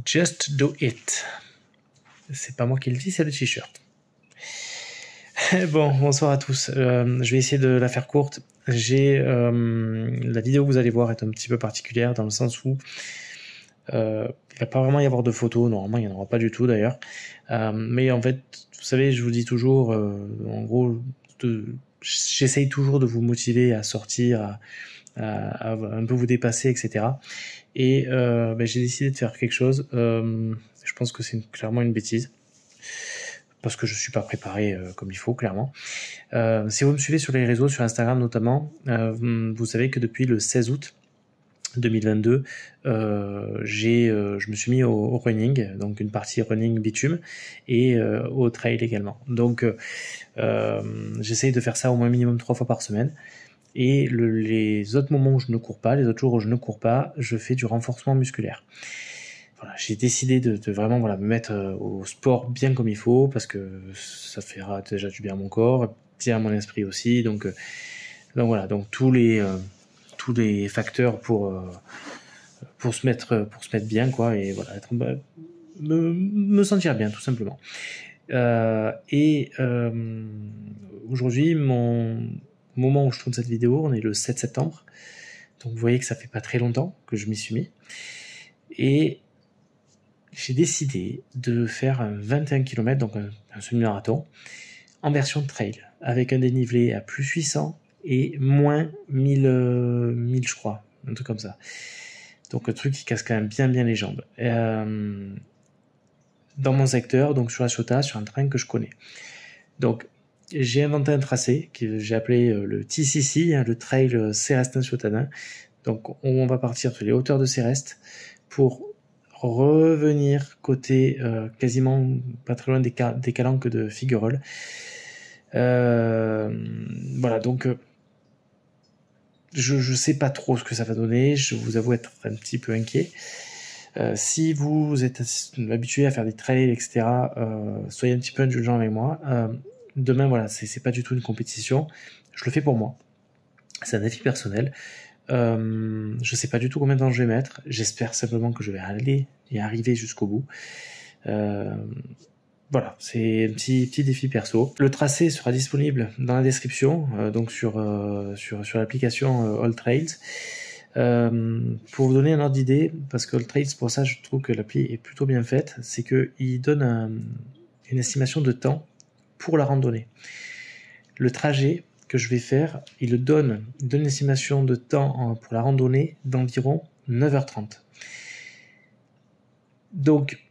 Just do it. C'est pas moi qui le dis, c'est le t-shirt. Bon, bonsoir à tous. Je vais essayer de la faire courte. La vidéo que vous allez voir est un petit peu particulière dans le sens où il va pas vraiment y avoir de photos. Normalement, il n'y en aura pas du tout d'ailleurs. Mais en fait, vous savez, je vous dis toujours, en gros, j'essaye toujours de vous motiver à sortir, à un peu vous dépasser, etc. Et j'ai décidé de faire quelque chose. Je pense que c'est clairement une bêtise. Parce que je suis pas préparé comme il faut, clairement. Si vous me suivez sur les réseaux, sur Instagram notamment, vous savez que depuis le 16 août 2022, je me suis mis au running, donc une partie running bitume, et au trail également. Donc j'essaye de faire ça au moins minimum 3 fois par semaine. Et les autres moments où je ne cours pas, les autres jours où je ne cours pas, je fais du renforcement musculaire. Voilà, j'ai décidé de vraiment me mettre au sport bien comme il faut, parce que ça fera déjà du bien à mon corps, bien à mon esprit aussi. Donc voilà, donc tous les facteurs pour se mettre bien, quoi, et voilà, me sentir bien, tout simplement. Aujourd'hui, mon moment où je tourne cette vidéo, on est le 7 septembre. Donc vous voyez que ça fait pas très longtemps que je m'y suis mis. Et j'ai décidé de faire un 21 km, donc un semi-marathon, en version trail, avec un dénivelé à plus 800 et moins 1000, je crois, un truc comme ça. Donc un truc qui casse quand même bien les jambes. Dans mon secteur, donc sur la Ciotat, sur un train que je connais. Donc j'ai inventé un tracé que j'ai appelé le TCC, le Trail Céreste-Ciotadin. Donc on va partir sur les hauteurs de Céreste pour revenir côté quasiment pas très loin des Calanques de Figueroles. Voilà, donc je sais pas trop ce que ça va donner, je vous avoue être un petit peu inquiet. Si vous êtes habitué à faire des trails, etc., soyez un petit peu indulgent avec moi. Demain, voilà, c'est pas du tout une compétition. Je le fais pour moi. C'est un défi personnel. Je sais pas du tout combien de temps je vais mettre. J'espère simplement que je vais aller et arriver jusqu'au bout. Voilà, c'est un petit défi perso. Le tracé sera disponible dans la description, donc sur l'application All Trails. Pour vous donner un ordre d'idée, parce que All Trails, pour ça, je trouve que l'appli est plutôt bien faite, c'est qu'il donne une estimation de temps pour la randonnée. Le trajet que je vais faire, il donne une estimation de temps pour la randonnée d'environ 9h30. Donc,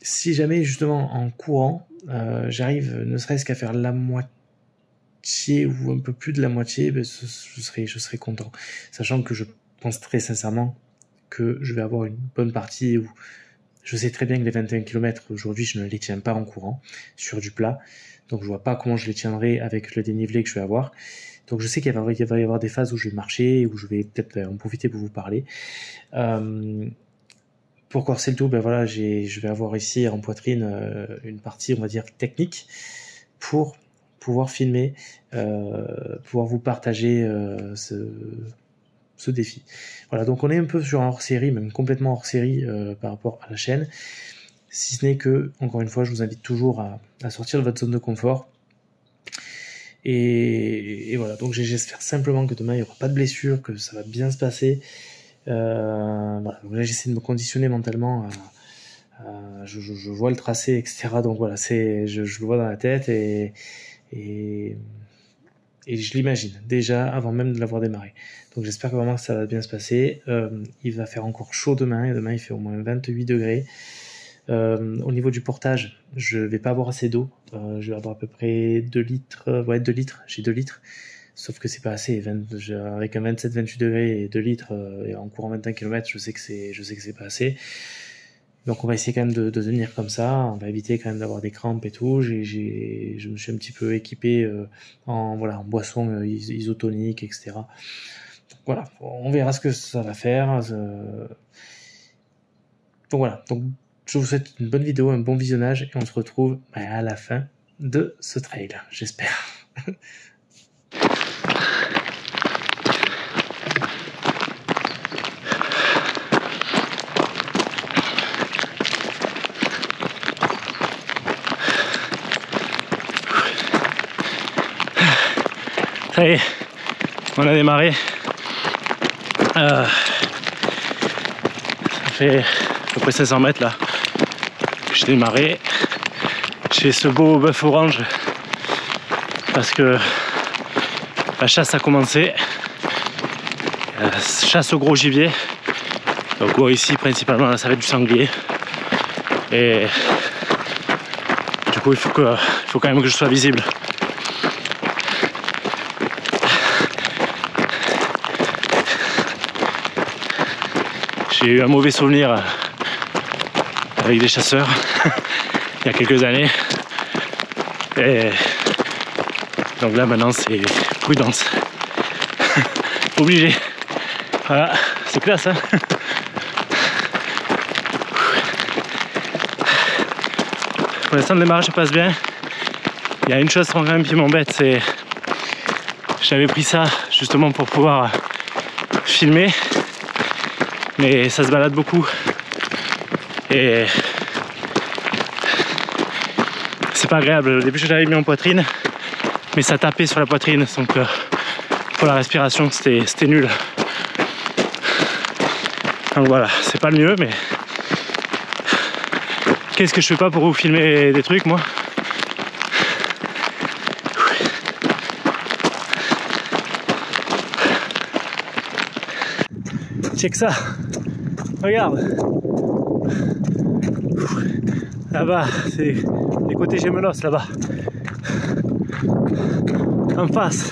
si jamais justement en courant, j'arrive ne serait-ce qu'à faire la moitié ou un peu plus de la moitié, je serai content. Sachant que je pense très sincèrement que je vais avoir une bonne partie où je sais très bien que les 21 km aujourd'hui, je ne les tiens pas en courant sur du plat. Donc je vois pas comment je les tiendrai avec le dénivelé que je vais avoir. Donc je sais qu'il va y avoir des phases où je vais marcher, où je vais peut-être en profiter pour vous parler. Pour corser le tout, voilà, je vais avoir ici en poitrine une partie, on va dire, technique pour pouvoir filmer, pouvoir vous partager ce défi. Voilà, donc on est un peu sur un hors-série, même complètement hors-série par rapport à la chaîne. Si ce n'est que, encore une fois, je vous invite toujours à sortir de votre zone de confort. Et voilà, donc j'espère simplement que demain il n'y aura pas de blessure, que ça va bien se passer. Voilà, donc là j'essaie de me conditionner mentalement je vois le tracé, etc. Donc voilà, je le vois dans la tête et je l'imagine déjà avant même de l'avoir démarré. Donc j'espère vraiment que ça va bien se passer. Il va faire encore chaud demain, et demain il fait au moins 28 degrés. Au niveau du portage, je vais pas avoir assez d'eau. Je vais avoir à peu près 2 litres. Ouais, 2 litres. J'ai 2 litres. Sauf que c'est pas assez. Avec un 27-28 degrés et 2 litres et en courant 21 km, je sais que c'est pas assez. Donc on va essayer quand même de tenir comme ça. On va éviter quand même d'avoir des crampes et tout. Je me suis un petit peu équipé en boisson isotonique, etc. Donc voilà, on verra ce que ça va faire. Donc voilà. Donc je vous souhaite une bonne vidéo, un bon visionnage et on se retrouve à la fin de ce trail, j'espère. Ça y est, on a démarré. Ça fait à peu près 500 mètres là. J'ai démarré. J'ai ce beau bœuf orange parce que la chasse a commencé. Chasse au gros gibier. Donc ici principalement ça va être du sanglier. Et du coup il faut quand même que je sois visible. J'ai eu un mauvais souvenir avec des chasseurs il y a quelques années. Et donc là maintenant c'est prudence. Obligé. Voilà, c'est classe hein. Pour l'instant le démarrage se passe bien. Il y a une chose quand même qui m'embête, c'est j'avais pris ça justement pour pouvoir filmer. Mais ça se balade beaucoup et c'est pas agréable. Au début je l'avais mis en poitrine mais ça tapait sur la poitrine donc pour la respiration c'était nul. Donc voilà, c'est pas le mieux mais qu'est-ce que je fais pas pour vous filmer des trucs moi. Check ça, regarde. Là-bas, c'est les côtés Gémenos, là-bas. En face,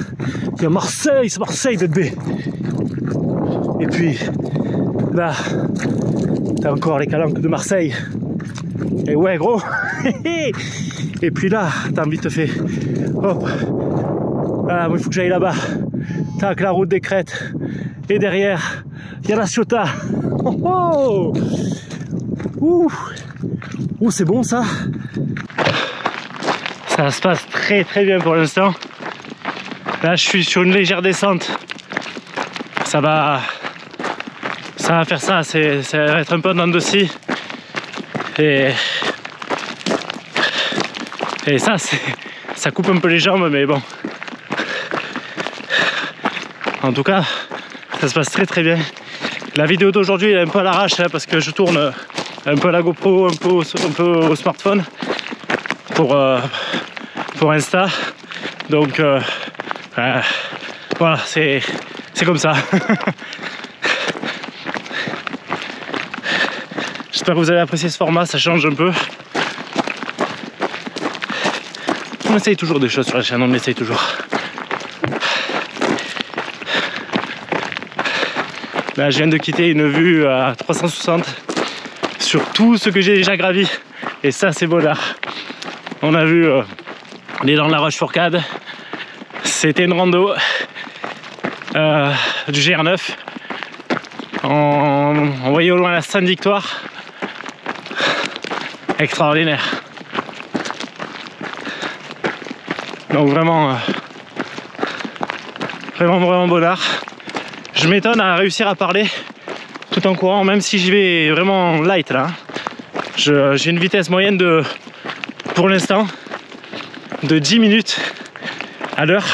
il y a Marseille, c'est Marseille bébé. Et puis, là, t'as encore les calanques de Marseille. Et ouais gros. Et puis là, t'as vite fait, hop. Ah, il faut que j'aille là-bas. Tac, la route des Crêtes. Et derrière, il y a la Ciotat. Oh, oh. Ouh, c'est bon ça. Ça se passe très très bien pour l'instant. Là, je suis sur une légère descente. Ça va faire ça. Ça va être un peu en dents de scie. Et ça coupe un peu les jambes, mais bon. En tout cas, ça se passe très très bien. La vidéo d'aujourd'hui est un peu à l'arrache hein, parce que je tourne un peu à la GoPro, un peu au smartphone pour Insta. Donc voilà, c'est comme ça. J'espère que vous avez apprécié ce format, ça change un peu. On essaye toujours des choses sur la chaîne, on essaye toujours. Là, je viens de quitter une vue à 360 sur tout ce que j'ai déjà gravi. Et ça, c'est bonheur. On a vu les Dents de la Rochefoucauld. C'était une rando du GR9. On voyait au loin la Sainte-Victoire. Extraordinaire. Donc vraiment bonheur. Je m'étonne à réussir à parler tout en courant, même si j'y vais vraiment light là. J'ai une vitesse moyenne pour l'instant, de 10 minutes à l'heure.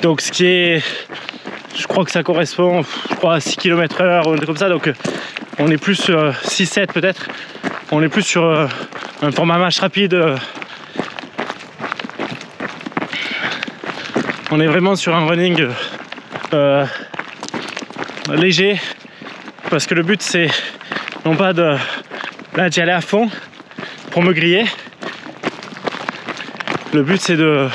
Donc ce qui est, je crois que ça correspond à 6 km/h ou un truc comme ça. Donc on est plus sur 6-7 peut-être. On est plus sur un format marche rapide. On est vraiment sur un running léger, parce que le but c'est non pas d'y aller à fond pour me griller. Le but c'est de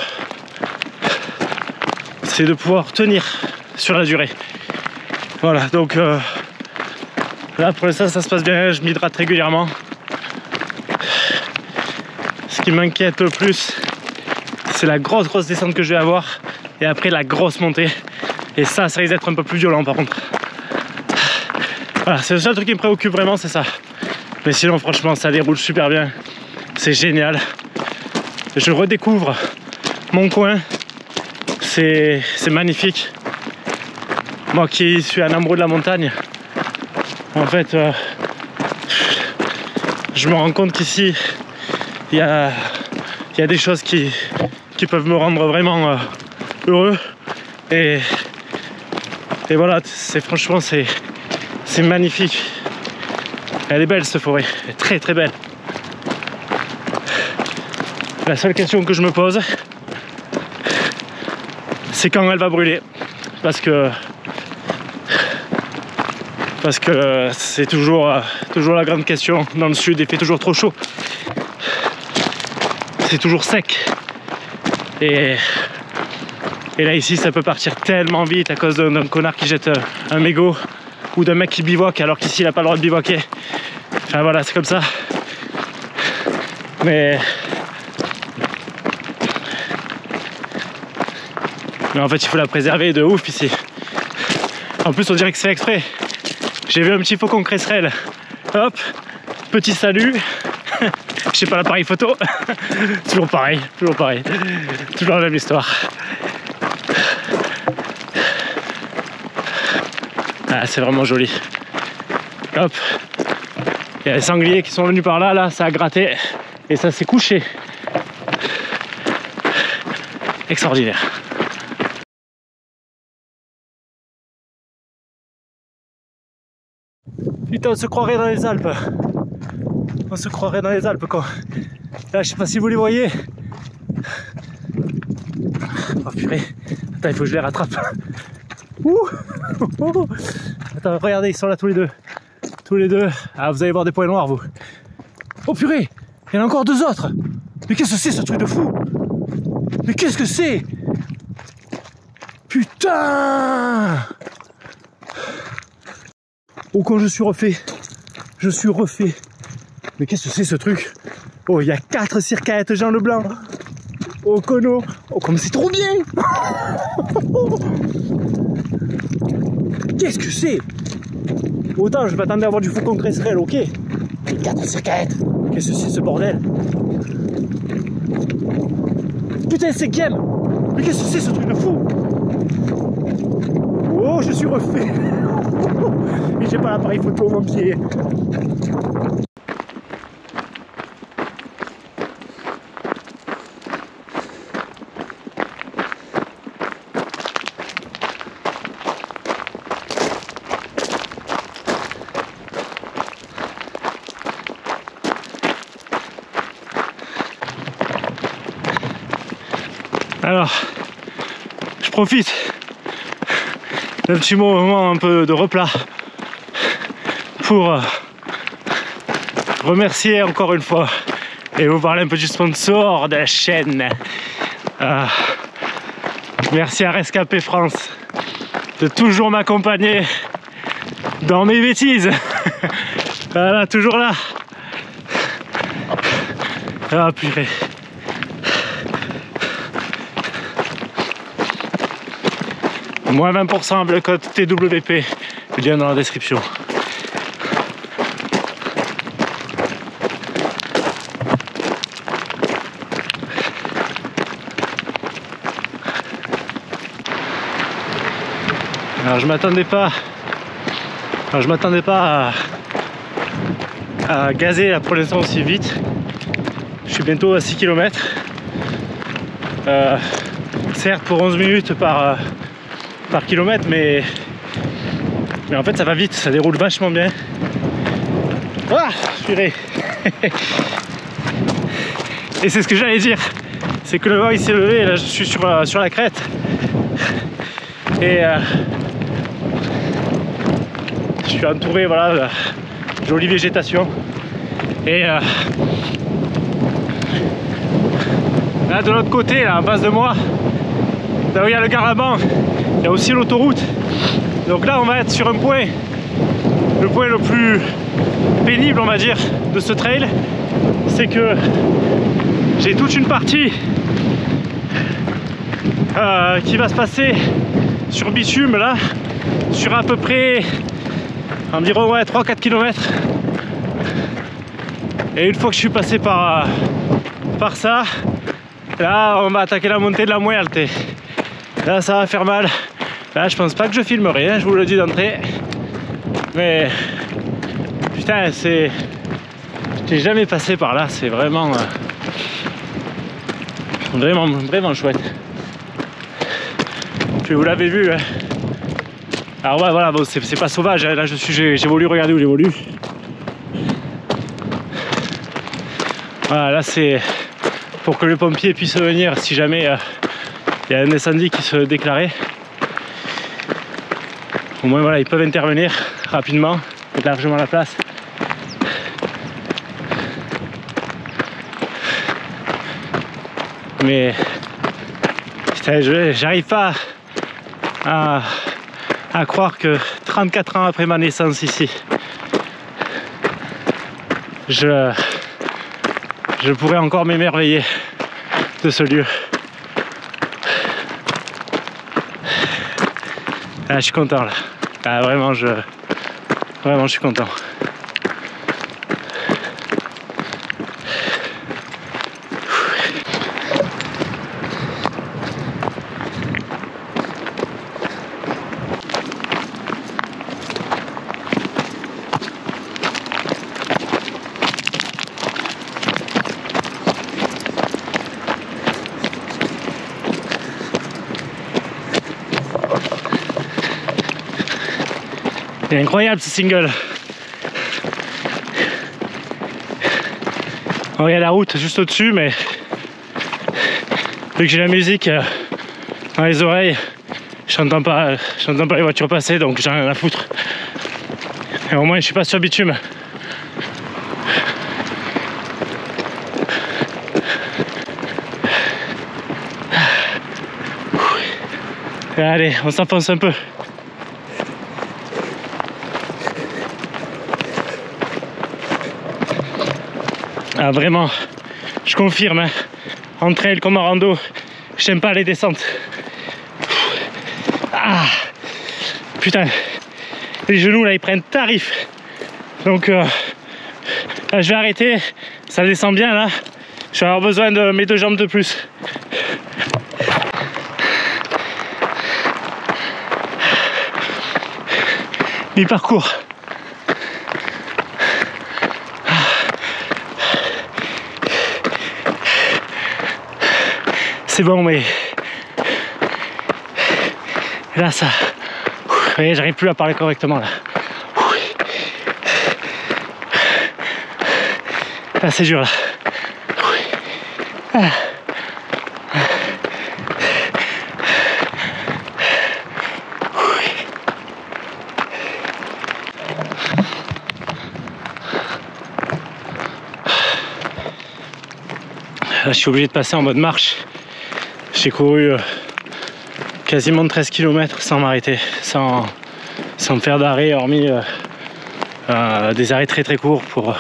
pouvoir tenir sur la durée. Voilà, donc là pour l'instant ça se passe bien, je m'hydrate régulièrement. Ce qui m'inquiète le plus, c'est la grosse descente que je vais avoir et après la grosse montée. Et ça risque d'être un peu plus violent par contre. Voilà, c'est le seul truc qui me préoccupe vraiment, c'est ça. Mais sinon franchement ça déroule super bien. C'est génial. Je redécouvre mon coin. C'est magnifique. Moi qui suis un amoureux de la montagne, en fait, je me rends compte qu'ici, il y a des choses qui peuvent me rendre vraiment heureux. Et voilà, franchement, c'est magnifique. Elle est belle cette forêt, elle est très très belle. La seule question que je me pose, c'est quand elle va brûler. Parce que c'est toujours la grande question. Dans le sud, il fait toujours trop chaud. C'est toujours sec. Et là ici, ça peut partir tellement vite à cause d'un connard qui jette un mégot ou d'un mec qui bivouaque alors qu'ici il n'a pas le droit de bivouaquer. Enfin voilà, c'est comme ça. Mais en fait, il faut la préserver de ouf ici. En plus, on dirait que c'est exprès. J'ai vu un petit faucon cresserelle. Hop, petit salut. Je sais pas l'appareil photo. Toujours pareil. Toujours la même histoire. Ah, c'est vraiment joli. Hop. Il y a les sangliers qui sont venus par là, ça a gratté. Et ça s'est couché. Extraordinaire. Putain, on se croirait dans les Alpes. On se croirait dans les Alpes quoi. Là, je sais pas si vous les voyez. Oh purée. Attends, il faut que je les rattrape. Ouh. Attends, regardez, ils sont là tous les deux. Tous les deux. Ah, vous allez voir des points noirs, vous. Oh purée, il y en a encore deux autres. Mais qu'est-ce que c'est ce truc de fou? Mais qu'est-ce que c'est? Putain! Oh, quand je suis refait. Je suis refait. Mais qu'est-ce que c'est ce truc? Oh, il y a 4 circaètes Jean Leblanc. Oh, Kono. Oh, comme c'est trop bien. Qu'est-ce que c'est? Autant je m'attendais à avoir du faucon cresserelle, ok. Mais 4 circaètes. Qu'est-ce que c'est ce bordel? Putain, 5e. Mais qu'est-ce que c'est ce truc de fou? Oh, je suis refait. Et j'ai pas l'appareil photo, mon pied. Alors, je profite d'un petit moment un peu de replat pour remercier encore une fois et vous parler un peu du sponsor de la chaîne. Merci à Rescapé France de toujours m'accompagner dans mes bêtises. Voilà, toujours là. Ah purée. Moins 20% le code TWP, lien dans la description. Alors je m'attendais pas à gazer là pour l'instant aussi vite. Je suis bientôt à 6 km. Certes pour 11 minutes par kilomètre, mais en fait ça va vite, ça déroule vachement bien. Ah, purée. Et c'est ce que j'allais dire, c'est que le vent il s'est levé et là je suis sur la crête et je suis entouré, voilà, de jolie végétation et là de l'autre côté, là en face de moi, là où il y a le Garlaban, il y a aussi l'autoroute. Donc là on va être sur un point, le point le plus pénible on va dire de ce trail, c'est que j'ai toute une partie qui va se passer sur bitume là, sur à peu près environ 3-4 km. Et une fois que je suis passé par ça, là on va attaquer la montée de la Muerte. Là ça va faire mal. Là je pense pas que je filmerai, hein, je vous le dis d'entrée. Mais putain, c'est... j'ai jamais passé par là, c'est vraiment... vraiment chouette. Puis vous l'avez vu. Alors ouais, voilà, bon, c'est pas sauvage. Là, j'évolue. Regardez où j'évolue. Voilà, là c'est pour que le pompier puisse venir si jamais il y a un incendie qui se déclarait. Au moins voilà, ils peuvent intervenir rapidement, mettre largement la place. Mais putain, j'arrive pas à croire que 34 ans après ma naissance ici, je pourrais encore m'émerveiller de ce lieu. Ah, je suis content là. Ah, vraiment, je suis content. C'est incroyable ce single. Oh, il y a la route juste au-dessus, mais vu que j'ai la musique dans les oreilles, j'entends pas les voitures passer, donc j'en ai rien à foutre. Et au moins je suis pas sur bitume. Allez, on s'enfonce un peu. Ah, vraiment, je confirme, hein. En trail comme en rando, j'aime pas les descentes. Ah, putain, les genoux là ils prennent tarif. Donc là je vais arrêter, ça descend bien là. Je vais avoir besoin de mes 2 jambes de plus. Mi-parcours. C'est bon, mais là ça, vous voyez, j'arrive plus à parler correctement là. Là c'est dur là. Ah. Là, je suis obligé de passer en mode marche. J'ai couru quasiment 13 km sans m'arrêter, sans me faire d'arrêt, hormis des arrêts très très courts pour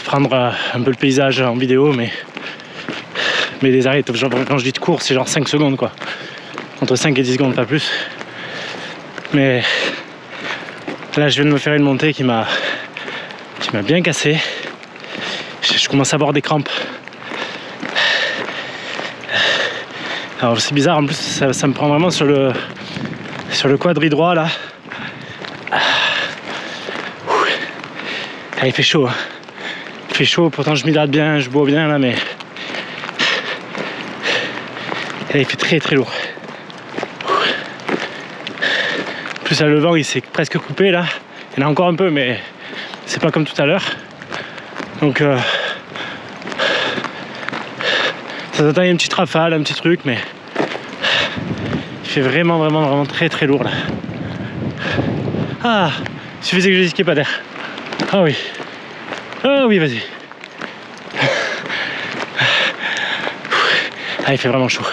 prendre un peu le paysage en vidéo, mais des arrêts, genre, quand je dis de cours, c'est genre 5 secondes quoi. Entre 5 et 10 secondes, pas plus. Mais là, je viens de me faire une montée qui m'a bien cassé. Je commence à avoir des crampes. Alors c'est bizarre, en plus ça me prend vraiment sur le quadri droit là. Ah, il fait chaud, hein. Il fait chaud, pourtant je m'hydrate bien, je bois bien là, mais là, il fait très très lourd. En plus là, le vent il s'est presque coupé là. Il y en a encore un peu, mais c'est pas comme tout à l'heure. Donc ça s'attend à une petite rafale, un petit truc, mais il fait vraiment très très lourd là. Ah, il suffisait que je dise qu'il n'y ait pas d'air. Ah oui. Ah oui, vas-y. Ah, il fait vraiment chaud.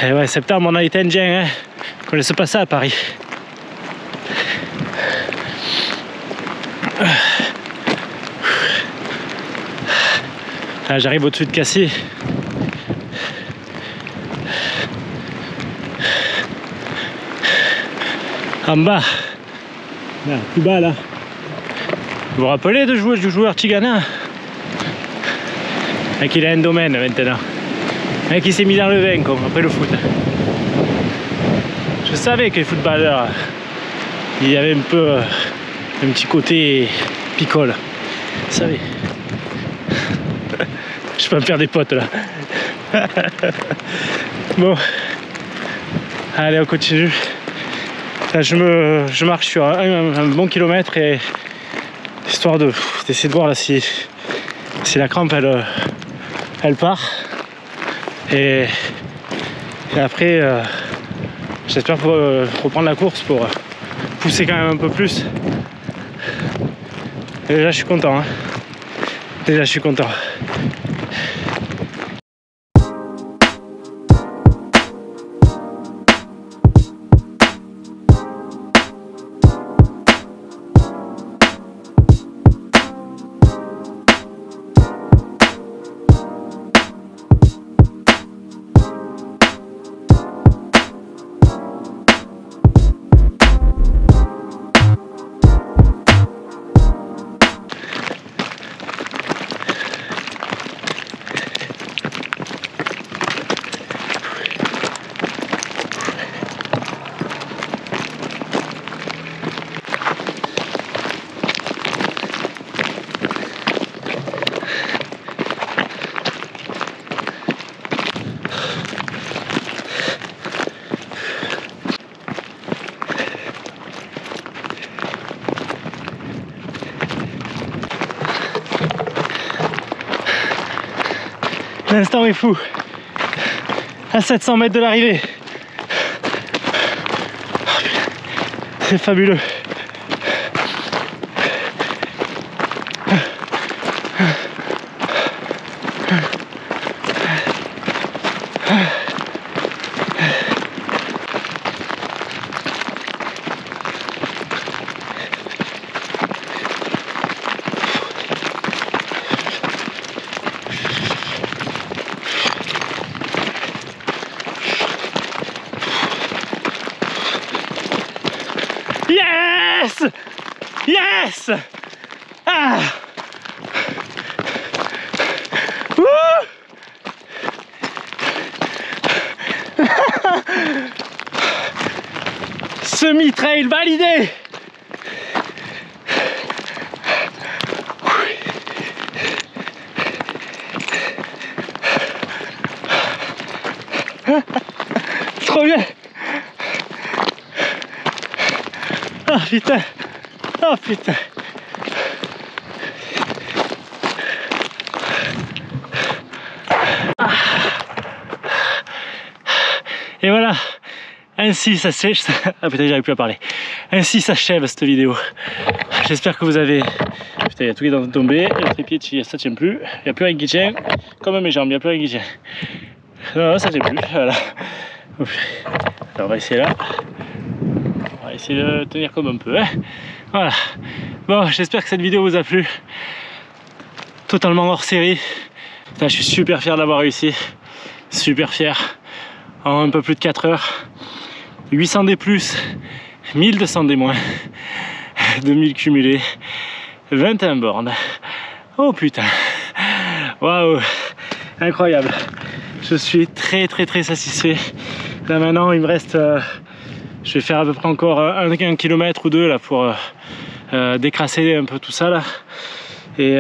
Et ouais, septembre, on a été indien, hein. On connaissait pas ça à Paris. Là, j'arrive au-dessus de Cassis. En bas, là, plus bas là. Vous vous rappelez du joueur Tigana? Mec, il a un domaine maintenant. Mec, il s'est mis dans le vin comme après le foot. Je savais que les footballeurs, il y avait un peu un petit côté picole. Vous savez. Je peux me faire des potes là. Bon. Allez, on continue. Là, je marche sur un bon kilomètre et histoire d'essayer de voir là si la crampe elle part. Et après, j'espère reprendre la course pour pousser quand même un peu plus. Et déjà, je suis content. Hein. Déjà, je suis content. L'instant est fou. À 700 mètres de l'arrivée. C'est fabuleux. Yes! Yes! Ah! Semi-trail validé! Trop bien! Oh putain! Oh putain! Et voilà! Ainsi ça s'achève. Ah putain, j'arrive plus à parler. Ainsi s'achève cette vidéo. J'espère que vous avez. Putain, il y a tout qui est en train de tomber. Le trépied, ça tient plus. Il n'y a plus rien qui tient. Comme mes jambes, il n'y a plus rien qui tient. Non, ça tient plus. Voilà. Alors, on va essayer là. On va essayer de tenir comme on peut. Hein. Voilà. Bon, j'espère que cette vidéo vous a plu. Totalement hors série. Putain, je suis super fier d'avoir réussi. Super fier. En un peu plus de 4 heures. 800 des plus, 1200 des moins, 2000 cumulés, 21 bornes. Oh putain, waouh, incroyable. Je suis très satisfait. Là maintenant il me reste, je vais faire à peu près encore un kilomètre ou deux là pour décrasser un peu tout ça là. Et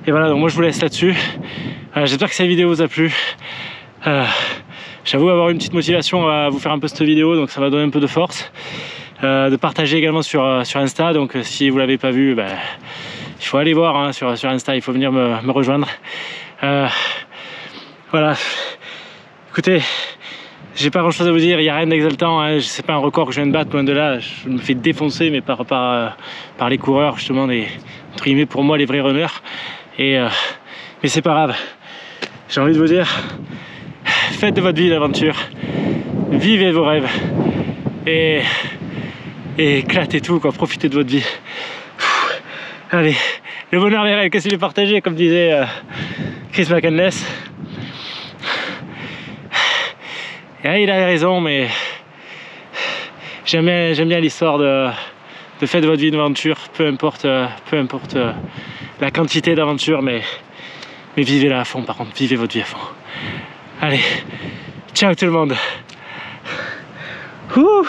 voilà, donc moi je vous laisse là-dessus. J'espère que cette vidéo vous a plu. J'avoue avoir une petite motivation à vous faire un peu cette vidéo, donc ça va donner un peu de force. De partager également sur Insta, donc si vous l'avez pas vu, ben, il faut aller voir hein, sur Insta, il faut venir me rejoindre. Voilà, écoutez, j'ai pas grand chose à vous dire, il n'y a rien d'exaltant, hein. C'est pas un record que je viens de battre, loin de là, je me fais défoncer mais par les coureurs justement, entre guillemets pour moi les vrais runners. Mais c'est pas grave, j'ai envie de vous dire, faites de votre vie l'aventure, vivez vos rêves et éclatez tout, quoi. Profitez de votre vie. Allez, le bonheur des rêves, qu'est-ce qu'il est partagé, comme disait Chris McCandless. Et il a raison, mais j'aime bien l'histoire de faites de votre vie une aventure, peu importe la quantité d'aventure, mais vivez-la à fond, par contre, vivez votre vie à fond. Allez, ciao tout le monde. Ouh.